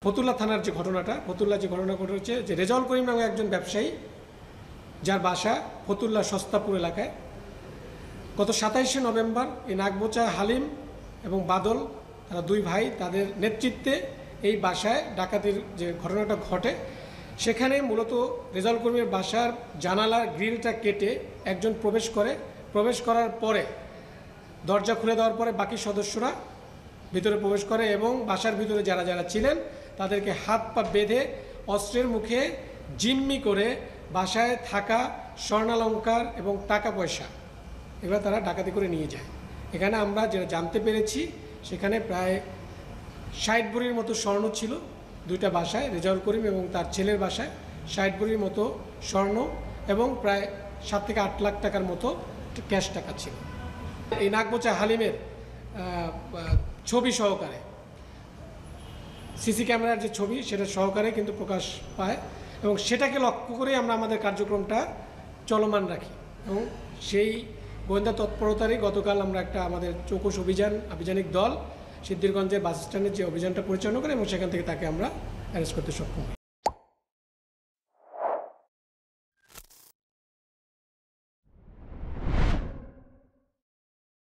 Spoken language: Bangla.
ফতুল্লা থানার যে ঘটনাটা ঘটেছে যে রেজাউল করিম নামে একজন ব্যবসায়ী যার বাসা ফতুল্লা সস্তাপুর এলাকায় গত 27শে নভেম্বর এই নাগবোচা হালিম এবং বাদল তারা দুই ভাই তাদের নেতৃত্বে এই বাসায় ডাকাতির যে ঘটনাটা ঘটে সেখানে মূলত রেজাউল করিমের বাসার জানালার গ্রিলটা কেটে একজন প্রবেশ করার পরে দরজা খুলে দেওয়ার পরে বাকি সদস্যরা ভিতরে প্রবেশ করে এবং বাসার ভিতরে যারা যারা ছিলেন তাদেরকে হাত পা বেঁধে অস্ত্রের মুখে জিম্মি করে বাসায় থাকা স্বর্ণালঙ্কার এবং টাকা পয়সা এগুলো তারা ডাকাতি করে নিয়ে যায়। এখানে আমরা যেটা জানতে পেরেছি সেখানে প্রায় 60 ভরির মতো স্বর্ণ ছিল দুইটা বাসায়, রেজাউল করিম এবং তার ছেলের বাসায় 60 ভরির মতো স্বর্ণ এবং প্রায় 7 থেকে 8 লাখ টাকার মতো ক্যাশ টাকা ছিল। এই নাগবোচা হালিমের ছবি সহকারে সিসি ক্যামেরার যে ছবি সেটা সহকারে কিন্তু প্রকাশ পায় এবং সেটাকে লক্ষ্য করেই আমরা আমাদের কার্যক্রমটা চলমান রাখি এবং সেই গোয়েন্দা তৎপরতারই গতকাল আমরা একটা আমাদের চৌকস আভিযানিক দল সিদ্ধিরগঞ্জের বাস স্ট্যান্ডের যে অভিযানটা পরিচালনা করে এবং সেখান থেকে তাকে আমরা অ্যারেস্ট করতে সক্ষম হই।